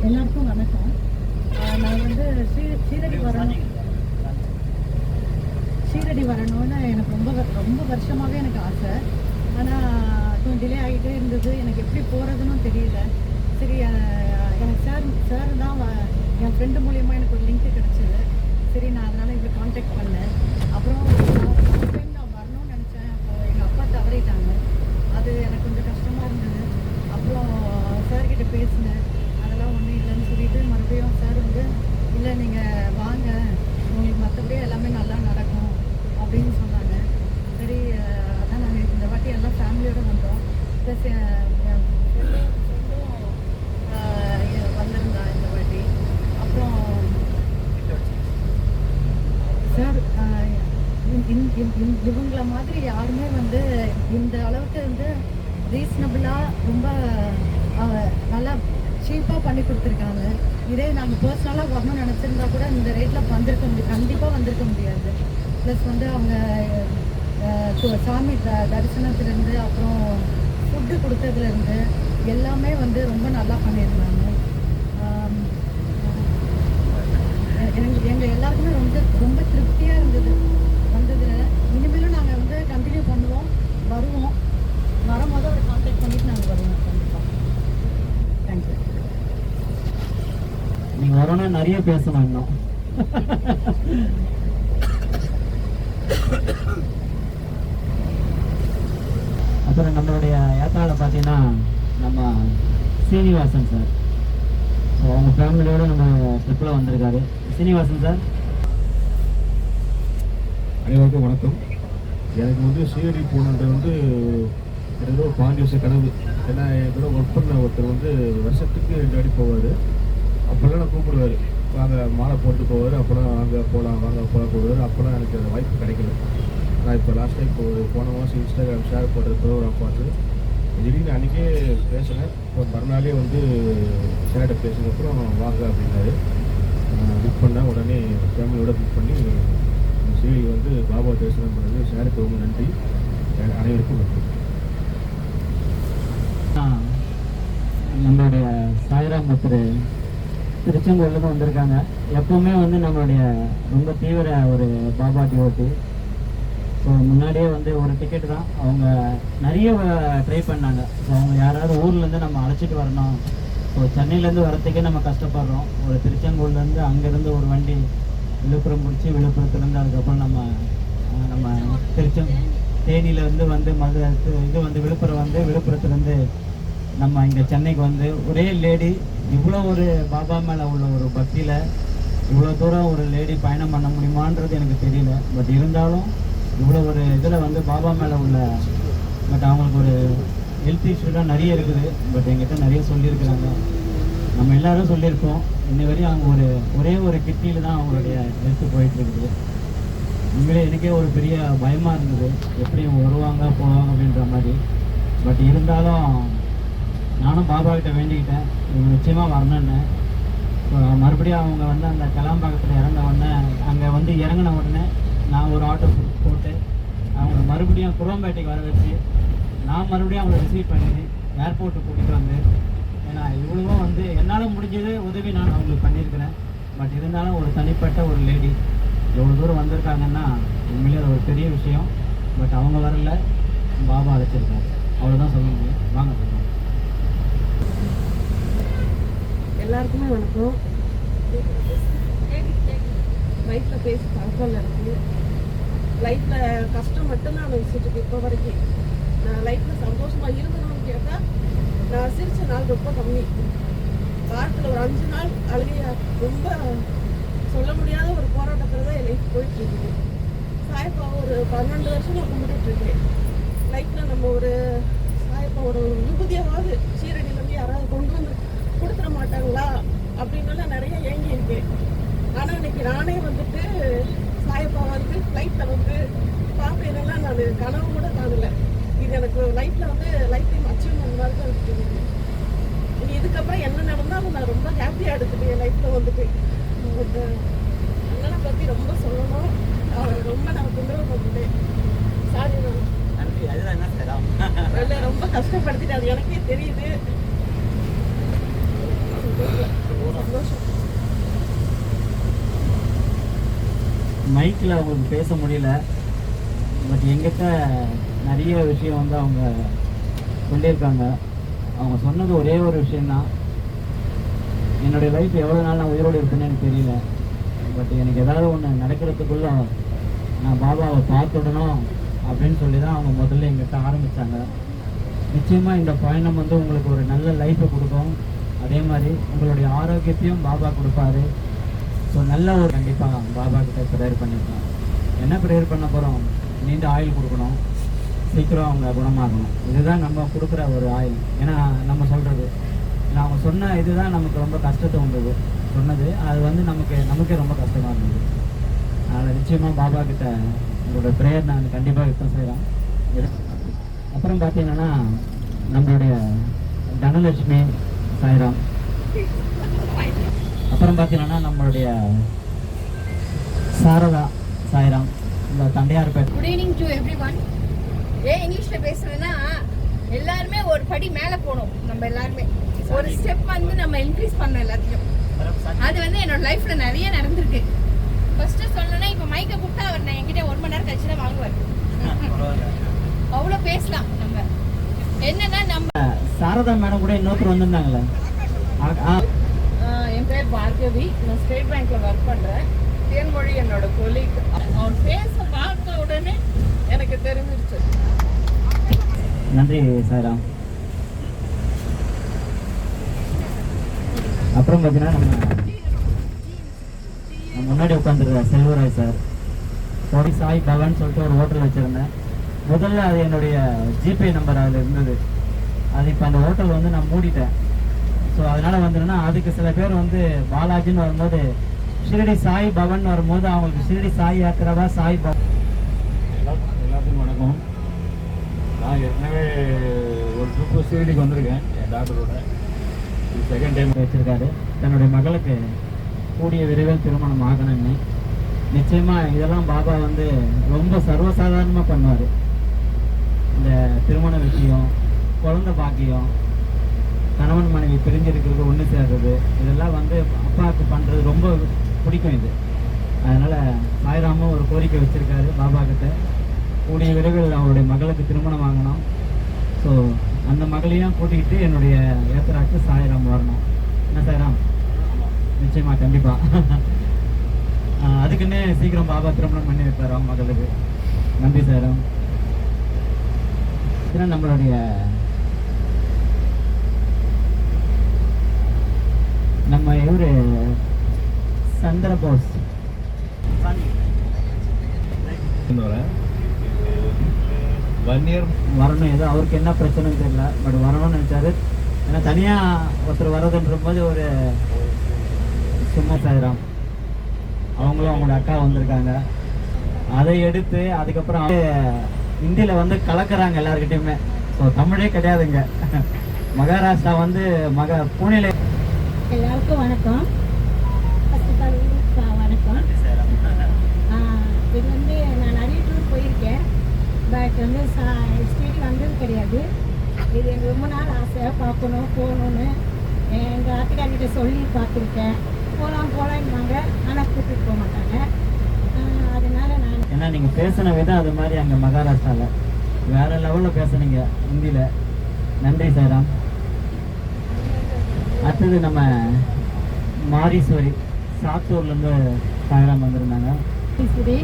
எல்லாருக்கும் வணக்கம். நான் வந்து ஷீரடி வரணும்னு எனக்கு ரொம்ப வருஷமாகவே எனக்கு ஆசை. ஆனால் கொஞ்சம் டிலே ஆகிட்டே இருந்தது. எனக்கு எப்படி போகிறதுன்னு தெரியல. சரி, எனக்கு சார் தான் என் ஃப்ரெண்டு மூலியமாக எனக்கு ஒரு லிங்க் கிடச்சிது. சரி, நான் அதனால் இவரை காண்டாக்ட் பண்ணேன். அப்புறம் டைம் நான் வரணும்னு நினச்சேன். அப்போ எங்கள் அப்பா தவறிட்டாங்க. அது எனக்கு கொஞ்சம் கஷ்டமாக இருந்தது. அப்புறம் சார்கிட்ட பேசினேன். அதெல்லாம் ஒன்றும் இல்லைன்னு சொல்லிட்டு மறுபடியும் சார் வந்து இல்லை, நீங்கள் வாங்க, உங்களுக்கு மற்றபடி எல்லாமே நல்லா நடக்கும் அப்படின்னு சொன்னாங்க. சரி, அதான் நாங்கள் இந்த வாட்டி எல்லாம் ஃபேமிலியோடு வந்தோம். ப்ளஸ் வந்திருந்தா இந்த வாட்டி. அப்புறம் சார் இவங்கள மாதிரி யாருமே வந்து இந்த அளவுக்கு வந்து ரீசனபிளாக ரொம்ப நல்லா சீப்பாக பண்ணி கொடுத்துருக்காங்க. இதே நாங்கள் பர்சனலாக வரணும்னு நினச்சிருந்தா கூட இந்த ரேட்டில் கண்டிப்பாக வந்திருக்க முடியாது. ப்ளஸ் வந்து அவங்க சாமி தரிசனத்துலேருந்து அப்புறம் ஃபுட்டு கொடுத்ததுலேருந்து எல்லாமே வந்து ரொம்ப நல்லா பண்ணியிருந்தாங்க. எங்கள் எல்லாருக்குமே ரொம்ப திருப்தியாக இருந்தது. வந்தது. இனிமேலும் நாங்கள் வந்து கண்டினியூ பண்ணுவோம், வருவோம். வரும்போது ஒரு கான்டாக்ட் பண்ணிட்டு நாங்கள் வருவோம் கண்டிப்பாக. தேங்க்யூ. நீங்க வரணும்னா நிறைய பேசணும் இன்னும். அப்புறம் நம்மளுடைய ஏத்தாள பார்த்தீங்கன்னா நம்ம சீனிவாசன் சார். ஸோ அவங்க ஃபேமிலியோட நம்ம ட்ரிப்பில் வந்திருக்காரு. சீனிவாசன் சார். அனைவருக்கும் வணக்கம். எனக்கு வந்து சீரடி போகணுன்றது வந்து எனக்கு ஒரு 5 வருஷ கனவு. ஏன்னா என் கூட ஒர்க் பண்ண ஒருத்தர் வந்து வருஷத்துக்கு 2 வாட்டி போவார். அப்போல்லாம் நான் கூப்பிடுவார், வாங்க மாலை போட்டு போவார். அப்போல்லாம் வாங்க போகலாம் போடுவார். அப்போல்லாம் எனக்கு அந்த வாய்ப்பு கிடைக்கல. நான் இப்போ லாஸ்ட் டைம் போன மாதம் இன்ஸ்டாகிராம் ஷேர் பண்ணுற ப்ரோக்ராம் பார்த்து திடீர்னு அன்றைக்கே பேசினேன். இப்போ மறுநாளே வந்து ஷேர்ட்டை பேசினப்புறம் வாங்க அப்படின்னாரு. புக் பண்ணேன். உடனே ஃபேமிலியோட புக் பண்ணி சீரடி வந்து பாபா தரிசனம் பண்ணது. ஷேருக்கு ரொம்ப நன்றி. அனைவருக்கும் நன்றி. நம்மளுடைய சாய்ராம் பக்தர் திருச்செங்கோல்லேருந்து வந்திருக்காங்க. எப்பவுமே வந்து நம்மளுடைய ரொம்ப தீவிர ஒரு பாபா டிவோட்டி. ஸோ முன்னாடியே வந்து ஒரு டிக்கெட் தான் அவங்க நிறைய ட்ரை பண்ணாங்க. ஸோ அவங்க யாராவது ஊர்லேருந்து நம்ம அழைச்சிட்டு வரணும். ஸோ சென்னையிலேருந்து வரத்துக்கே நம்ம கஷ்டப்படுறோம். ஒரு திருச்செங்கோல்லேருந்து அங்கேருந்து ஒரு வண்டி விழுப்புரம் முடிச்சு, விழுப்புரத்துலேருந்து அதுக்கப்புறம் நம்ம தேனியிலேருந்து வந்து இது வந்து விழுப்புரம் வந்து விழுப்புரத்துலேருந்து நம்ம இங்கே சென்னைக்கு வந்து ஒரே லேடி இவ்வளோ ஒரு பாபா மேலே உள்ள ஒரு பக்தியில் இவ்வளோ தூரம் ஒரு லேடி பயணம் பண்ண முடியுமான்றது எனக்கு தெரியல. பட் இருந்தாலும் இவ்வளோ ஒரு இதில் வந்து பாபா மேலே உள்ள பட் அவங்களுக்கு ஒரு ஹெல்த் இஷ்யூலாம் நிறைய இருக்குது. பட் எங்கிட்ட நிறைய சொல்லியிருக்கிறாங்க. நம்ம எல்லாரும் சொல்லியிருக்கோம். இன்ன வரையும் அவங்க ஒரே ஒரு கிட்னியில் தான் அவங்களுடைய ஹெல்த்து போயிட்டுருக்குது. உண்மையிலே எனக்கே ஒரு பெரிய பயமாக இருந்தது, எப்படி இவங்க வருவாங்க போவாங்க அப்படின்ற மாதிரி. பட் இருந்தாலும் நானும் பாபா கிட்ட வேண்டிக்கிட்டேன், இவங்க நிச்சயமாக வரணுன்னு. மறுபடியும் அவங்க வந்து அந்த கலாம்பாக்கத்தில் இறங்க உடனே அங்கே வந்து இறங்கின உடனே நான் ஒரு ஆட்டோ போட்டு அவங்க மறுபடியும் குரோம்பேட்டைக்கு வர வச்சு நான் மறுபடியும் அவங்கள ரிசீவ் பண்ணி ஏர்போர்ட்டுக்கு கூட்டிகிட்டு வந்து, ஏன்னா இவ்வளவோ வந்து என்னால் முடிஞ்சது உதவி நான் அவங்களுக்கு பண்ணியிருக்கிறேன். பட் இருந்தாலும் ஒரு தனிப்பட்ட ஒரு லேடி எவ்வளோ தூரம் வந்திருக்காங்கன்னா உண்மையிலே அது ஒரு பெரிய விஷயம். பட் அவங்க வரல, பாபா அழைச்சிருக்காரு. அவ்வளோதான் சொல்ல முடியும். வாங்க சொல்லுங்கள். எல்லாருக்குமே வணக்கம். லைஃப்பில் பேசி பழக்கம் இருக்குது. லைஃப்பில் கஷ்டம் மட்டும்தான் அனுபவிச்சுட்டு இப்போ வரைக்கும். நான் லைஃப்பில் சந்தோஷமாக இருக்கணும்னு கேட்டால் நான் சிரித்த நாள் ரொம்ப கம்மி. வாரத்தில் ஒரு 5 நாள் அழுகையா ரொம்ப சொல்ல முடியாத ஒரு போராட்டத்தில் தான் என் லைஃப் போயிட்டுருக்குது. சாயப்பா ஒரு 12 வருஷமாக கும்பிட்டுருக்கேன். லைஃப்பில் நம்ம ஒரு சாயப்பாவோட ஒரு விபூதியாவது சீரடியிலேருந்து யாராவது கொண்டு வந்து கொடுத்துட மாட்டாங்களா அப்படின்னு நிறைய ஏங்கி இருக்கேன். ஆனால் இன்னைக்கு நானே வந்துட்டு சாயப்பா வந்து ஃப்ளைட்டில் வந்து பார்ப்பேனெல்லாம் நான் கனவு கூட காணலை. இது எனக்கு லைஃப்பில் வந்து லைஃப் டைம் அச்சீவ்மெண்ட் மாதிரி தான் இருக்குது. இனி இதுக்கப்புறம் என்ன நடந்தாலும் நான் ரொம்ப ஹாப்பியாக எடுத்துட்டு என் லைஃப்பில் வந்துட்டு அண்ணனை பற்றி ரொம்ப சொல்லணும். அவர் ரொம்ப நான் தொந்தரவு பண்ணிட்டேன். சாரி நான் ரொம்ப கஷ்டப்படுத்திட்டு அது எனக்கே தெரியுது. சந்தோஷம். மைக்கில் அவங்களுக்கு பேச முடியல. பட் எங்கிட்ட நிறைய விஷயம் வந்து அவங்க சொல்லியிருக்காங்க. அவங்க சொன்னது ஒரே ஒரு விஷயந்தான், என்னுடைய லைஃப் எவ்வளோ நாள் நான் உயிரோடு இருப்பேன்னு எனக்கு தெரியல. பட் எனக்கு ஏதாவது ஒன்று நடக்கிறதுக்குள்ள நான் பாபாவை பார்த்துடணும் அப்படின்னு சொல்லி தான் அவங்க முதல்ல எங்கிட்ட ஆரம்பித்தாங்க. நிச்சயமாக இந்த பயணம் வந்து உங்களுக்கு ஒரு நல்ல லைஃப்பை கொடுக்கும். அதே மாதிரி உங்களுடைய ஆரோக்கியத்தையும் பாபா கொடுப்பாரு. ஸோ நல்ல ஒரு கண்டிப்பாக பாபா கிட்ட ப்ரேயர் பண்ணியிருக்கோம். என்ன ப்ரேயர் பண்ண போகிறோம்? நீண்ட ஆயில் கொடுக்கணும், சீக்கிரம் அவங்க குணமாகணும். இதுதான் நம்ம கொடுக்குற ஒரு ஆயில். ஏன்னா நம்ம சொல்கிறது இல்லை, அவங்க சொன்ன இதுதான் நமக்கு ரொம்ப கஷ்டத்தை வந்தது சொன்னது. அது வந்து நமக்கே ரொம்ப கஷ்டமாக இருந்தது. அதனால் நிச்சயமாக பாபா கிட்ட உங்களோட ப்ரேயர் நான் கண்டிப்பாக யுத்தம் செய்கிறேன். அப்புறம் பார்த்தீங்கன்னா நம்மளுடைய தனலட்சுமி சாய்ராம். அப்புறம் பார்த்தீங்கன்னா நம்மளுடைய சாரதா சாய்ராம், இந்த Tondiarpet. Good evening to everyone. ஏன் இங்கிலீஷ்ல பேசுறேன்னா, எல்லாருமே ஒரு படி மேல போகணும். நம்ம எல்லாருமே ஒரு ஸ்டெப் வந்து நம்ம இன்க்ரீஸ் பண்ணோம் எல்லாத்தையும். அது வந்து என்னோட லைஃப்ல நிறைய நடந்திருக்கு. ஃபர்ஸ்ட் சொல்லணும்னா இப்போ மைக்கை கூப்பிட்டா அவர் நான் என்கிட்ட 1 மணி நேரம் கழிச்சு தான் வாங்குவார். அவ்வளோ பேசலாம் நம்ம. என்னன்னா நம்ம சாரதா மேடம் கூட இன்னொருத்தர் வந்திருந்தாங்களே. என் பேர் பார்கவி. நான் ஸ்டேட் பேங்க்ல ஒர்க் பண்றேன். தேன்மொழி என்னோட கொலீக். அவன் பேச பார்த்த உடனே எனக்கு தெரிஞ்சிருச்சு. நன்றி சாய்ராம். அப்புறம் பார்த்தீங்கன்னா நம்ம முன்னாடி உட்காந்துருக்க செல்வராய் சார். கோடி சாய் பவன் சொல்லிட்டு ஒரு ஹோட்டல் வச்சுருந்தேன். முதல்ல அது என்னுடைய ஜிபே நம்பர் அதில் இருந்தது. அது இப்போ அந்த ஹோட்டல் வந்து நான் மூடிட்டேன். ஸோ அதனால் வந்துன்னா அதுக்கு சில பேர் வந்து பாலாஜின்னு வரும்போது ஷிரடி சாய் பவன் வரும்போது அவங்களுக்கு ஷிரடி சாய் யாத்திராவா சாய் பவன். எல்லாத்துக்கும் வணக்கம். நான் ஏற்கனவே ஒரு ட்ரிப்பு ஷிரடிக்கு வந்திருக்கேன் என் டாக்டரோட. இது செகண்ட் டைம் வச்சிருக்காரு. தன்னுடைய மகளுக்கு கூடிய விரைவில் திருமணம் ஆகணும்னு. நிச்சயமாக இதெல்லாம் பாபா வந்து ரொம்ப சர்வசாதாரணமாக பண்ணுவார். இந்த திருமண விஷயம், குழந்தை பாக்கியம், கணவன் மனைவி பிரிஞ்சிருக்கிறது, ஒன்று சேர்றது, இதெல்லாம் வந்து அப்பாவுக்கு பண்ணுறது ரொம்ப பிடிக்கும் இது. அதனால் சாய்ராமும் ஒரு கோரிக்கை வச்சுருக்காரு பாபா கிட்ட. கூடிய விரைவில் அவருடைய மகளுக்கு திருமணம் வாங்கணும். ஸோ அந்த மகளையும் கூட்டிகிட்டு என்னுடைய யாத்திராக்கு சாய்ராம் வரணும். என்ன சாய்ராம்? நிச்சயமா கண்டிப்பாக. அதுக்குன்னே சீக்கிரம் பாபா திருமணம் பண்ணி வைப்பார் அவங்க மகளுக்கு. நன்றி சாய்ராம். நம்மளுடைய நம்ம இவரு சந்திரபோஸ் வரணும். ஏதோ அவருக்கு என்ன பிரச்சனைன்னு தெரியல, பட் வரணும்னு நினைச்சாரு. ஏன்னா தனியாக ஒருத்தர் வர்றதுன்ற போது ஒரு சும்மா சாயிரம் அவங்களும் அவங்களோட அக்கா வந்திருக்காங்க. அதை எடுத்து அதுக்கப்புறம் ஹிந்தியில் வந்து கலக்கிறாங்க எல்லாருக்கிட்டையுமே. ஸோ தமிழே கிடையாதுங்க. மகாராஷ்டிரா வந்து பூனேல. எல்லாருக்கும் வணக்கம். வணக்கம். இது வந்து நான் நிறைய டூர் போயிருக்கேன். பட் வந்து ஸ்டேட் வந்தது கிடையாது. இது எனக்கு ரொம்ப நாள் ஆசை, பார்க்கணும் போகணுன்னு. எங்கள் ஆத்துக்கார்கிட்ட சொல்லி பார்த்துருக்கேன். போகலான்னாங்க, ஆனால் கூப்பிட்டு போக மாட்டாங்க. அதனால நான் ஏன்னா நீங்கள் பேசின விதம் அது மாதிரி அங்கே மகாராஷ்டிராவில் வேறு லெவலில் பேசுனீங்க ஹிந்தியில். நன்றி சாய்ராம். அடுத்தது நம்ம மாரீஸ்வரி சாத்தூர்லேருந்து சாய்ராம் வந்திருந்தாங்க. சரி,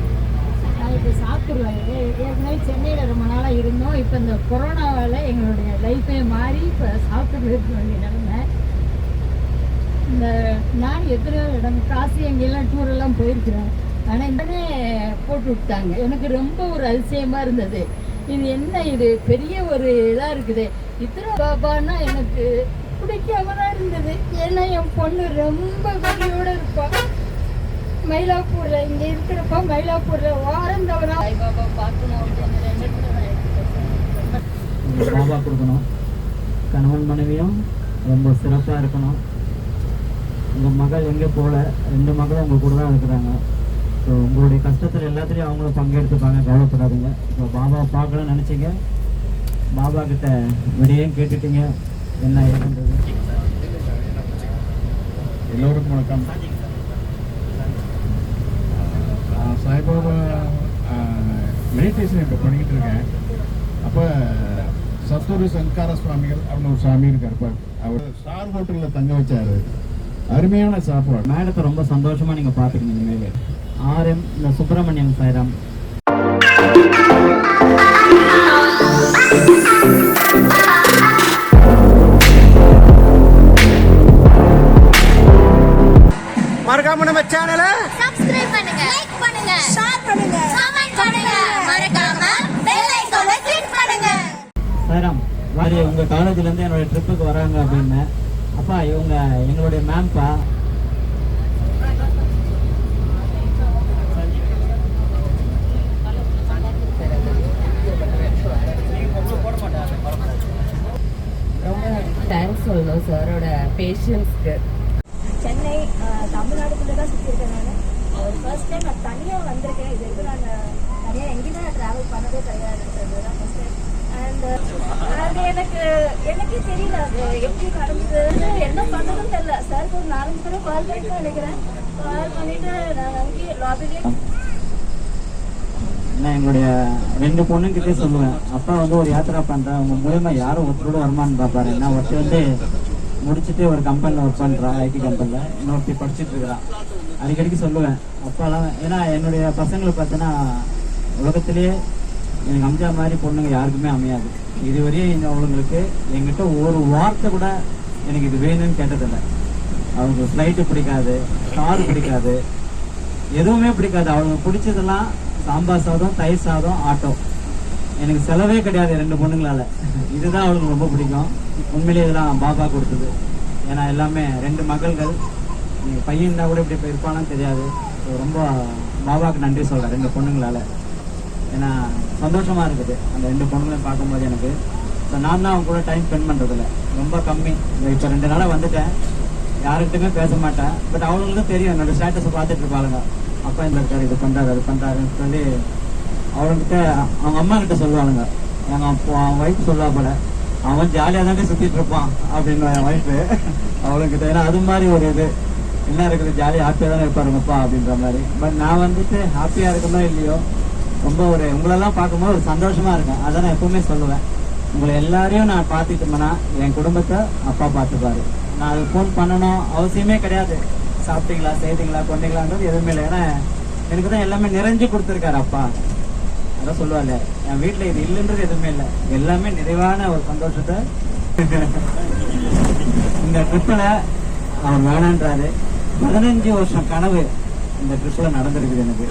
இப்போ சாத்தூர் ஏற்கனவே சென்னையில் ரொம்ப நாளாக இருந்தோம். இப்போ இந்த கொரோனாவால் எங்களுடைய லைஃபே மாறி இப்போ சாத்தூர் இருக்க வேண்டிய நிலைமை. இந்த நான் எத்தனையோ இடம் காசி எங்கெல்லாம் டூரெல்லாம் போயிருக்கிறேன். ஆனால் இந்தனே போட்டு விட்டாங்க. எனக்கு ரொம்ப ஒரு அதிசயமாக இருந்தது. இது என்ன, இது பெரிய ஒரு இதாக இருக்குது. இத்தனை பாபான்னா எனக்கு பிடிக்காம தான் இருந்தது. ஏன்னா என் பொண்ணு ரொம்ப வெளியோடு இருப்பாள். மயிலாப்பூரில் இங்கே இருக்கிறப்ப மயிலாப்பூரில் வாரம் தவிர பாபா பார்க்கணும் அப்படின்னு பாபா கொடுக்கணும். கணவன் மனைவியும் ரொம்ப சிறப்பாக இருக்கணும். உங்கள் மகள் எங்கே போகல, 2 மகளும் உங்கள் கூட தான் இருக்கிறாங்க. ஸோ உங்களுடைய கஷ்டத்தில் எல்லாத்துலேயும் அவங்களும் பங்கெடுத்துப்பாங்க, கவலைப்படாதீங்க. ஸோ பாபாவை பார்க்கணும்னு நினச்சிங்க, பாபா கிட்ட விடையும் கேட்டுட்டீங்க என்ன ஏதுன்றது. எல்லோருக்கும் வணக்கம். சாய்பாபா மெடிடேஷன் இப்போ பண்ணிக்கிட்டு இருக்கேன். அப்போ சத்தூர் சங்கார சுவாமிகள் அப்படின்னு ஒரு சாமி இருக்கார். அவர் ஸ்டார் ஹோட்டலில் தங்க வச்சார். அருமையான சாப்பாடு. மேடத்தை ரொம்ப சந்தோஷமாக நீங்கள் பார்த்துக்கணும். இனிமேல் RM இந்த சுப்பிரமணியம் சாய்ராம். மறக்காம நம்ம சேனலை சப்ஸ்கிரைப் பண்ணுங்க, லைக் பண்ணுங்க, ஷேர் பண்ணுங்க, கமெண்ட் பண்ணுங்க, மறக்காம பெல் ஐகானை கிளிக் பண்ணுங்க. சாய்ராம், மாதிரி உங்கள் காலேஜ்லேருந்து என்னுடைய ட்ரிப்புக்கு வராங்க அப்படின்னு. அப்பா இவங்க எங்களுடைய மேம்பா. ரொம்ப தேங்க்ஸ் சொல்லணும் சாரோட பேஷன்ஸ்க்கு. சென்னை தமிழ்நாடுக்குள்ளே தான் சுற்றிருக்கேன். நான் ஃபர்ஸ்ட் டைம் நான் தனியாக வந்திருக்கேன். இது வரைக்கும் நான் தனியாக எங்கேயுமே நான் ட்ராவல் பண்ணதே கிடையாதுன்றது தான் ஃபர்ஸ்ட் டைம். அண்ட் அது எனக்கே தெரியல அது எப்படி நடந்தது, என்ன பண்ணதுன்னு தெரியல. சாருக்கு ஒரு 4-5 தடவை கால் பண்ணி தான் நினைக்கிறேன். நான் என்னுடைய 2 பொண்ணுங்கிட்டே சொல்லுவேன், அப்பா வந்து ஒரு யாத்திரா பண்றேன், உங்க மூலமா யாரும் ஒருத்தரோட வருமானு பார்ப்பாரு. நான் ஒருத்தி வந்து முடிச்சுட்டு ஒரு கம்பெனியில் ஒர்க் பண்ணுறான், ஐடி கம்பெனியில், இன்னொருத்தி படிச்சுட்டு இருக்கிறான். அடிக்கடிக்கு சொல்லுவேன் அப்பாலாம், ஏன்னா என்னுடைய பசங்களுக்கு பார்த்தீங்கன்னா உலகத்திலேயே எனக்கு அமைஞ்ச மாதிரி பொண்ணுங்க யாருக்குமே அமையாது. இதுவரையும் அவங்களுக்கு என்கிட்ட ஒரு வார்த்தை கூட எனக்கு இது வேணும்னு கேட்டதில்லை. அவங்களுக்கு ஃப்ளைட்டு பிடிக்காது, கார் பிடிக்காது, எதுவுமே பிடிக்காது. அவங்களுக்கு பிடிச்சதெல்லாம் சாம்பார் சாதம், தயிர் சாதம், ஆட்டோ. எனக்கு செலவே கிடையாது 2 பொண்ணுங்களால. இதுதான் அவளுக்கு ரொம்ப பிடிக்கும். உண்மையிலேயே இதெல்லாம் பாபா கொடுத்தது. ஏன்னா எல்லாமே 2 மகள்கள். நீங்கள் பையன் இருந்தால் கூட இப்படி இருப்பானான்னு தெரியாது. ரொம்ப பாபாவுக்கு நன்றி சொல்கிறேன் 2 பொண்ணுங்களால. ஏன்னா சந்தோஷமாக இருக்குது அந்த 2 பொண்ணுங்களையும் பார்க்கும்போது எனக்கு. ஸோ நான் தான் அவங்க கூட டைம் ஸ்பெண்ட் பண்ணுறதில்ல, ரொம்ப கம்மி. இப்போ 2 நாளாக வந்துட்டேன், யாருக்கிட்டுமே பேச மாட்டேன். பட் அவங்களுக்கும் தெரியும், என்னோடய ஸ்டேட்டஸை பார்த்துட்டு இருப்பாளுங்க, அப்பா இந்த இருக்காரு, இது பண்ணுறாரு, அது பண்ணுறாருன்னு சொல்லி அவங்ககிட்ட அவங்க அம்மா கிட்ட சொல்லுவாளுங்க. அவன் ஒய்ஃப் சொல்லுவா போல, அவன் ஜாலியாக தானே சுற்றிட்டு இருப்பான் அப்படின்னு என் ஒய்ஃபு அவளுக்கிட்ட. ஏன்னா அது மாதிரி ஒரு இது என்ன இருக்குது, ஜாலியாக ஹாப்பியாக தானே இருப்பாருங்கப்பா அப்படின்ற மாதிரி. பட் நான் வந்துட்டு ஹாப்பியாக இருக்கனோ இல்லையோ, ரொம்ப உங்களெல்லாம் பார்க்கும்போது ஒரு சந்தோஷமாக இருக்கேன். அதை நான் எப்பவுமே சொல்லுவேன், உங்களை எல்லாரையும் நான் பார்த்துக்கிட்டோம்னா என் குடும்பத்தை அப்பா பார்த்துப்பாரு. நான் அது ஃபோன் பண்ணணும் அவசியமே கிடையாது. சாப்பிட்டீங்களா, செய்தீங்களா, கொண்டீங்களான்றது எதுவுமே இல்லை. ஏன்னா எனக்கு தான் எல்லாமே நிறைஞ்சு கொடுத்துருக்காரு அப்பா. அதான் சொல்லுவாள், என் வீட்டில் இது இல்லைன்றது எதுவுமே இல்லை, எல்லாமே நிறைவான ஒரு சந்தோஷத்தை. இந்த ட்ரிப்பில் அவர் வேணான்றாரு. 15 வருஷம் கனவு இந்த ட்ரிப்பில் நடந்திருக்குது எனக்கு.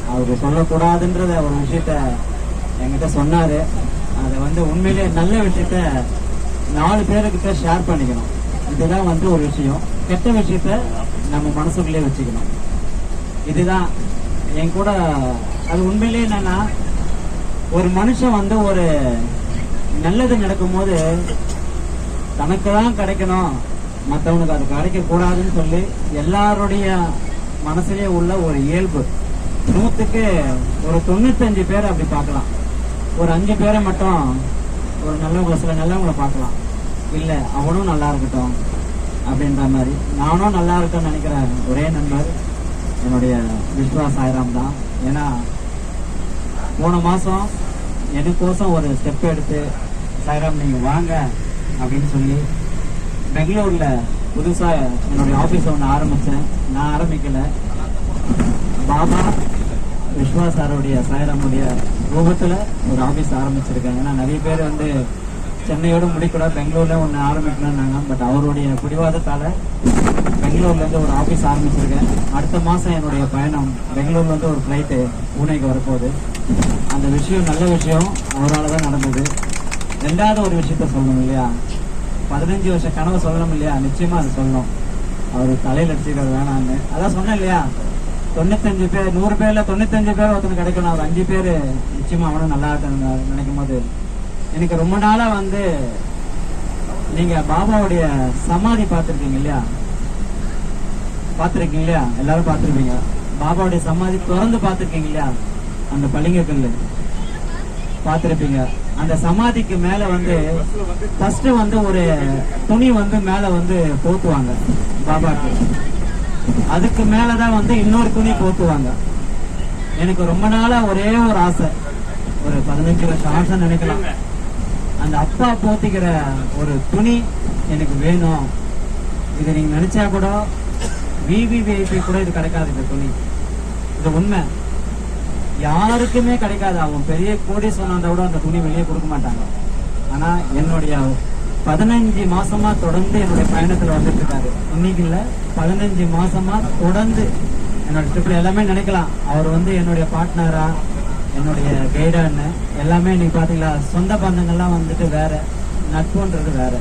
அவருக்கு சொல்லக்கூடாதுன்றத ஒரு விஷயத்த என்கிட்ட சொன்னார். அதை வந்து உண்மையிலே நல்ல விஷயத்த 4 பேருக்கிட்ட ஷேர் பண்ணிக்கணும். இதுதான் வந்து ஒரு விஷயம். கெட்ட விஷயத்த நம்ம மனசுக்குள்ளே வச்சுக்கணும். இதுதான் என் கூட. அது உண்மையிலேயே என்னன்னா, ஒரு மனுஷன் வந்து ஒரு நல்லது நடக்கும்போது தனக்கு தான் கிடைக்கணும், மற்றவனுக்கு அது கிடைக்க கூடாதுன்னு சொல்லி எல்லாருடைய மனசுலேயே உள்ள ஒரு இயல்பு. 100க்கு ஒரு 95 பேரை அப்படி பார்க்கலாம். ஒரு 5 பேரை மட்டும் ஒரு நல்லவங்களை, சில நல்லவங்களை பார்க்கலாம். இல்லை அவனும் நல்லா இருக்கட்டும் அப்படின்ற மாதிரி. நானும் நல்லா இருக்கணும்னு நினைக்கிற ஒரே நண்பர் என்னுடைய விஸ்வா சாய்ராம் தான். ஏன்னா போன மாதம் எனக்கோசம் ஒரு ஸ்டெப் எடுத்து, சாய்ராம் நீங்கள் வாங்க அப்படின்னு சொல்லி பெங்களூரில் புதுசாக என்னுடைய ஆஃபீஸை ஒன்று ஆரம்பித்தேன். நான் ஆரம்பிக்கலை, பாபா விஸ்வா சாருடைய சாய்ராமுடைய ரூபத்தில் ஒரு ஆஃபீஸ் ஆரம்பிச்சிருக்காங்க. ஏன்னா நிறைய பேர் வந்து சென்னையோடு முடிக்கூட பெங்களூரில் ஒன்று ஆரம்பிக்கணும்னாங்க. பட் அவருடைய பிடிவாதத்தால் பெங்களூர்லேருந்து ஒரு ஆஃபீஸ் ஆரம்பிச்சிருக்கேன். அடுத்த மாதம் என்னுடைய பயணம் பெங்களூர்லேருந்து ஒரு ஃப்ளைட்டு பூனேக்கு வரப்போகுது. அந்த விஷயம் நல்ல விஷயம், அவரால் தான் நடந்தது. 2வது ஒரு விஷயத்த சொல்லணும் இல்லையா, 15 வருஷ கனவை சொல்லணும் இல்லையா, நிச்சயமாக அது சொல்லணும். அவர் தலையில் அடிச்சுக்கிறது வேணான்னு அதான் சொன்னேன் இல்லையா. 95 பேர், 100 பேரில் 95 பேர் ஒருத்தனுக்கு கிடைக்கணும். அவர் 5 பேர் நிச்சயமாக அவனும் நல்லா இருக்கணும் நினைக்கும் போது எனக்கு ரொம்ப நாளாக வந்து, நீங்கள் பாபாவுடைய சமாதி பார்த்துருக்கீங்க இல்லையா, பார்த்துருக்கீங்க இல்லையா, எல்லாரும் பார்த்துருப்பீங்க. பாபாவுடைய சமாதி திறந்து பார்த்துருக்கீங்க இல்லையா, அந்த பளிங்கக்கல் பார்த்துருப்பீங்க. அந்த சமாதிக்கு மேலே வந்து ஃபர்ஸ்ட் வந்து ஒரு துணி வந்து மேலே வந்து போத்துவாங்க பாபாக்கு. அதுக்கு மேலதான் வந்து இன்னொரு துணி போத்துவாங்க. எனக்கு ரொம்ப நாளா ஒரே ஒரு ஆசை, ஒரு 15 வருஷம் ஆசை நினைக்கலாம், அந்த அப்பா போத்திக்கிற ஒரு துணி எனக்கு வேணும். இது நீங்க நினைச்சா கூட விவிவிஐபி கூட இது கிடைக்காது. இந்த துணி, இது உண்மை, யாருக்குமே கிடைக்காது. அவன் பெரிய கோடீஸ்வரன் கூட அந்த துணி வெளியே கொடுக்க மாட்டாங்க. ஆனா என்னுடைய 15 மாசமா தொடர்ந்து என்னுடைய பயணத்துல வந்துட்டு இருக்காரு. இன்னைக்கு இல்ல, 15 மாசமா தொடர்ந்து என்னோட ட்ரிப்ல. எல்லாமே நினைக்கலாம் அவர் வந்து என்னுடைய பார்ட்னரா, என்னுடைய கைடான்னு எல்லாமே. இன்னைக்கு பாத்தீங்களா, சொந்த பந்தங்கள்லாம் வந்துட்டு வேற, நட்புன்றது வேற.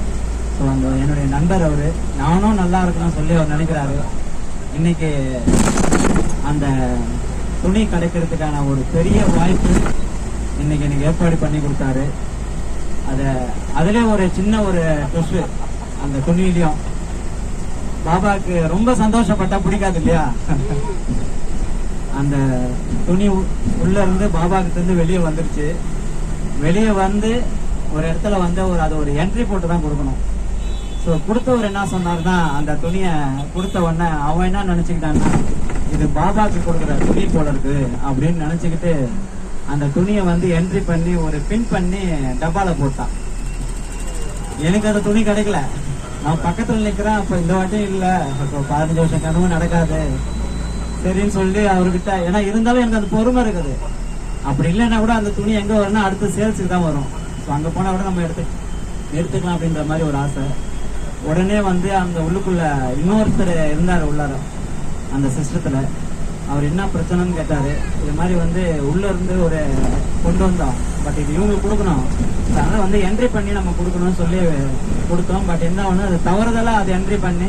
ஸோ அந்த என்னுடைய நண்பர் அவரு, நானும் நல்லா இருக்கணும்னு சொல்லி அவர் நினைக்கிறாரு. இன்னைக்கு அந்த துணி கிடைக்கிறதுக்கான ஒரு பெரிய வாய்ப்பு இன்னைக்கு எனக்கு ஏற்பாடு பண்ணி கொடுத்தாரு. அதுல ஒரு சின்ன ஒரு ட்விஸ்ட், அந்த துணியிலையும் பாபாவுக்கு ரொம்ப சந்தோஷப்பட்டா பிடிக்காது இல்லையா. அந்த துணி உள்ள இருந்து பாபாக்கிட்ட இருந்து வெளியே வந்துருச்சு. வெளியே வந்து ஒரு இடத்துல வந்து அது ஒரு என்ட்ரி போட்டு தான் கொடுக்கணும். ஸோ கொடுத்தவர் என்ன சொன்னார்னா, அந்த துணியை கொடுத்த உடனே அவன் என்ன நினச்சிக்கிட்டான்னா, இது பாபாவுக்கு கொடுக்குற துணி போல இருக்கு அப்படின்னு நினச்சிக்கிட்டு அந்த துணியை வந்து என்ட்ரி பண்ணி ஒரு பின் பண்ணி டப்பால போட்டான். எனக்கு அந்த துணி கிடைக்கல. நான் பக்கத்தில் நிற்கிறேன். அப்போ இந்த வாட்டியும் இல்லை, இப்போ 15 வருஷம் கனவு நடக்காது சரின்னு சொல்லி அவர்கிட்ட, ஏன்னா இருந்தாலும் எனக்கு அந்த பொறுமை இருக்குது. அப்படி இல்லைன்னா கூட அந்த துணி எங்கே வரும்னா அடுத்த சேல்ஸுக்கு தான் வரும். ஸோ அங்கே போனால் கூட நம்ம எடுத்துக்கலாம் அப்படின்ற மாதிரி ஒரு ஆசை. உடனே வந்து அந்த உள்ளுக்குள்ள இன்னொருத்தர் இருந்தார் உள்ளார அந்த சிஸ்டத்தில். அவர் என்ன பிரச்சனைன்னு கேட்டார். இது மாதிரி வந்து உள்ளே இருந்து ஒரு கொண்டு வந்தோம், பட் இது இவங்களுக்கு கொடுக்கணும், அதனால் வந்து என்ட்ரி பண்ணி நம்ம கொடுக்கணும்னு சொல்லி கொடுத்தோம். பட் என்ன ஒன்று, அது தவறுதலாக அதை என்ட்ரி பண்ணி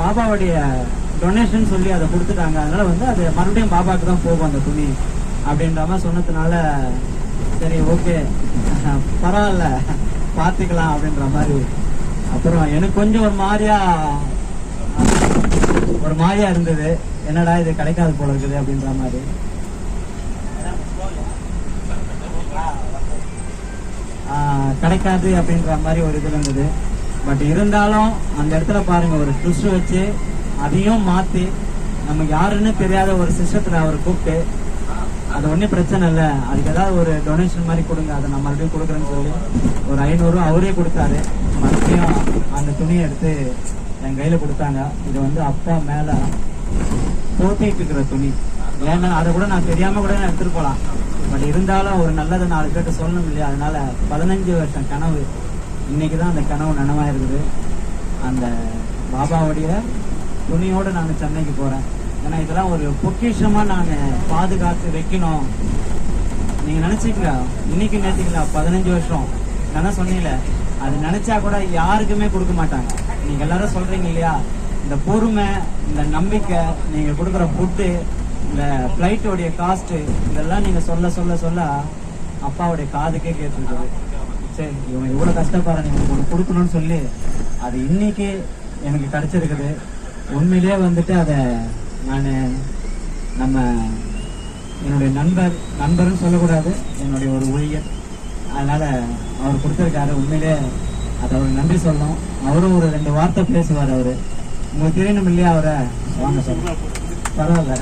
பாபாவுடைய டொனேஷன் சொல்லி அதை கொடுத்துட்டாங்க. அதனால் வந்து அது மறுபடியும் பாபாவுக்கு தான் போகும் அந்த துணி அப்படின்ற மாதிரி சொன்னதுனால, சரி ஓகே பரவாயில்ல பார்த்துக்கலாம் அப்படின்ற மாதிரி. அப்புறம் எனக்கு கொஞ்சம் ஒரு மாதிரியா இருந்தது, என்னடா இது கிடைக்காது போல இருக்குது அப்படின்ற மாதிரி. கிடைக்காது அப்படின்ற மாதிரி ஒரு இது இருந்தது. பட் இருந்தாலும் அந்த இடத்துல பாருங்க, ஒரு ட்விஸ்ட் வச்சு அதையும் மாற்றி நமக்கு யாருன்னு தெரியாத ஒரு சிஸ்டத்தில் அவர் கூப்பிட்டு, அது ஒன்றும் பிரச்சனை இல்லை, அதுக்கு ஏதாவது ஒரு டொனேஷன் மாதிரி கொடுங்க, அதை நான் மறுபடியும் கொடுக்குறேன்னு சொல்லி ஒரு 500 அவரே கொடுத்தாரு. மறுபடியும் அந்த துணியை எடுத்து என் கையில் கொடுத்தாங்க. இது வந்து அப்பா மேலே போத்திட்டு இருக்கிற துணி. ஏன்னா அதை கூட நான் தெரியாமல் கூட நான் எடுத்துகிட்டு போகலாம். பட் இருந்தாலும் ஒரு நல்லதை 4 பேர்ட்ட சொல்லணும் இல்லையா. அதனால 15 வருஷம் கனவு இன்னைக்கு தான் அந்த கனவு நனவாக இருக்குது. அந்த பாபாவுடைய துணியோடு நான் சென்னைக்கு போகிறேன். ஏன்னா இதெல்லாம் ஒரு பொக்கிஷமாக நான் பாதுகாத்து வைக்கணும். நீங்கள் நினச்சிக்கல, இன்னைக்கு நேற்றுக்கல 15 வருஷம் நான் சொன்னீங்களே, அது நினச்சா கூட யாருக்குமே கொடுக்க மாட்டாங்க. நீங்கள் எல்லாரும் சொல்கிறீங்க இல்லையா, இந்த பொறுமை, இந்த நம்பிக்கை, நீங்கள் கொடுக்குற ஃபுட்டு, இந்த ஃப்ளைட்டோடைய காஸ்ட்டு, இதெல்லாம் நீங்கள் சொல்ல சொல்ல சொல்ல அப்பாவுடைய காதுக்கே கேட்டுருக்குது. சரி இவங்க இவ்வளோ கஷ்டப்படுற நீங்கள் உங்களுக்கு கொடுக்கணும்னு சொல்லி அது இன்னைக்கு எனக்கு கிடச்சிருக்குது. உண்மையிலே வந்துட்டு அதை நான் நம்ம என்னுடைய நண்பர்னு சொல்லக்கூடாது, என்னுடைய ஒரு ஊழியர், அதனால் அவர் கொடுத்துருக்காரு. உண்மையிலே அதை அவருக்கு நன்றி சொல்லணும். அவரும் ஒரு 2 வார்த்தை பேசுவார். அவர் உங்களுக்கு தெரியணும் இல்லையா, அவரை வாங்க சொல்ல பரவாயில்ல.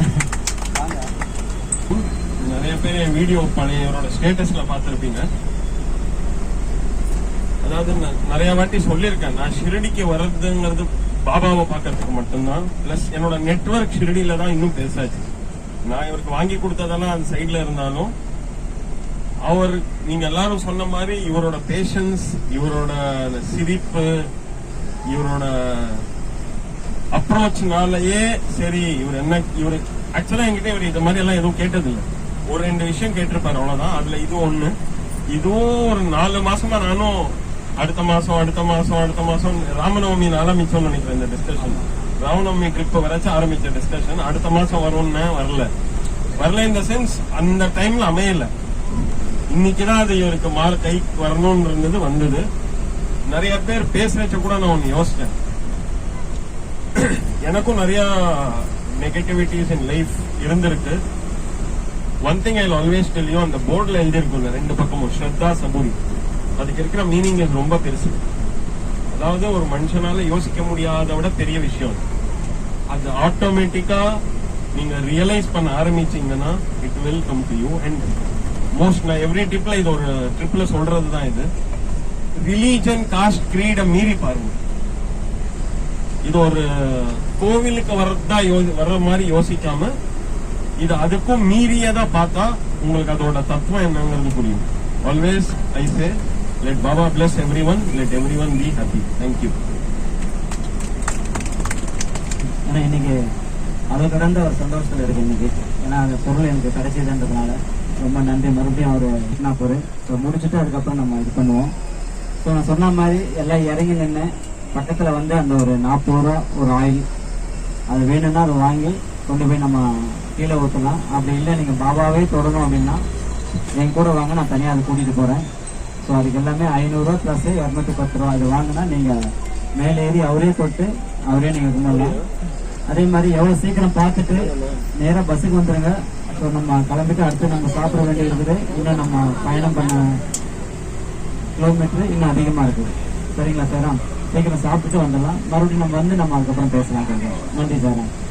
நிறைய பேர் என் வீடியோ பழையவரோட ஸ்டேட்டஸ்ல பார்த்துருப்பீங்க. அதாவது நிறைய வாட்டி சொல்லியிருக்கேன், நான் ஷிரடிக்கு வர்றதுங்கிறது பாபாவை பார்க்கறதுக்கு மட்டும்தான். பிளஸ் என்னோட நெட்வொர்க் ஷிரடியில தான் இன்னும் பெருசாச்சு. நான் இவருக்கு வாங்கி கொடுத்ததெல்லாம் அந்த சைட்ல இருந்தாலும், அவர் நீங்க எல்லாரும் சொன்ன மாதிரி இவரோட பேஷன்ஸ், இவரோட சிரிப்பு, இவரோட அப்ரோச்னாலயே சரி, இவர் ஆக்சுவலா என்கிட்ட இவர் இந்த மாதிரி எல்லாம் எதுவும் கேட்டதில்லை. ஒரு 2 விஷயம் கேட்டிருப்பாரு, அவ்வளவுதான். அதுல இது ஒண்ணு. இதுவும் ஒரு 4 மாசமா நானும் அடுத்த மாசம் ராமநவமி ஆரம்பிச்சோம்னு நினைக்கிறேன். இந்த டிஸ்கஷன் ராமநவமி ட்ரிப் வரைச்சு ஆரம்பிச்ச டிஸ்கஷன் அடுத்த மாசம் வரும்னு வரல இந்த சென்ஸ் அந்த டைம்ல அமையல. இன்னைக்குதான் அது இவருக்கு கைக்கு வரணும்னு இருந்தது, வந்தது. நிறைய பேர் பேசுறச்ச கூட நான் ஒன்னு யோசிச்சேன். எனக்கும் நிறைய நெகட்டிவிட்டிஸ் இன் லைஃப் இருந்திருக்கு. One thing I always tell you, அந்த போர்டுல எழுதியிருக்குல்ல 2 பக்கமும் ஸ்ரத்தா சபூரி, அதுக்கு இருக்கிற மீனிங் ரொம்ப பெருசு. அதாவது ஒரு மனுஷனால யோசிக்க முடியாத விட பெரிய விஷயம். அது ஆட்டோமேட்டிக்கா நீங்க ரியலைஸ் பண்ண ஆரம்பிச்சீங்கன்னா it will come to you. And most நான் எவ்ரி ட்ரிப்ல இது ஒரு ட்ரிப்ல சொல்றதுதான் இது. ரிலீஜன், காஸ்ட், கிரீட மீறி பாருங்க. இது ஒரு கோவிலுக்கு வர்ற மாதிரி யோசிக்காம இது அதுக்கும் மீறியதா பார்த்தா உங்களுக்கு அதோட தத்துவம் என்னங்கிறது புரியும். Always I say, let Baba plus everyone, let everyone be happy. Thank you. ஏன்னா இன்னைக்கு அதை கடந்த ஒரு சந்தோஷத்துல இருக்கு இன்னைக்கு. ஏன்னா அந்த பொருள் எனக்கு கிடைச்சதுன்றதுனால ரொம்ப நன்றி. மறுபடியும் அவர் என்ன போறேன் முடிச்சுட்டு அதுக்கப்புறம் நம்ம இது பண்ணுவோம். ஸோ நான் சொன்ன மாதிரி எல்லாம் இறங்கி நின்று பக்கத்தில் வந்து அந்த ஒரு 40 ரூபா ஒரு ஆயில், அது வேணும்னா அதை வாங்கி கொண்டு போய் நம்ம கீழே ஊற்றலாம். அப்படி இல்லை நீங்கள் பாபாவே தொடணும் அப்படின்னா என் கூட வாங்க, நான் தனியாக அதை கூட்டிகிட்டு போகிறேன். ஸோ அதுக்கு எல்லாமே 500 ரூபா ப்ளஸ் 210 ரூபா. அது வாங்கினா நீங்கள் மேலே ஏறி அவரே தொட்டு அவரே நீங்கள் கும்பிடலாம். அதே மாதிரி எவ்வளோ சீக்கிரம் பார்த்துட்டு நேராக பஸ்ஸுக்கு வந்துடுங்க. ஸோ நம்ம கிளம்பிட்டு அடுத்து நம்ம சாப்பிட வேண்டியது இருக்குது. இன்னும் நம்ம பயணம் பண்ண கிலோமீட்டர் இன்னும் அதிகமாக இருக்குது. சரிங்களா சார்? சீக்கிரம் சாப்பிட்டுட்டு வந்துடலாம். மறுபடியும் நம்ம வந்து நம்ம அதுக்கப்புறம் பேசலாம் கொஞ்சம். நன்றி சார்.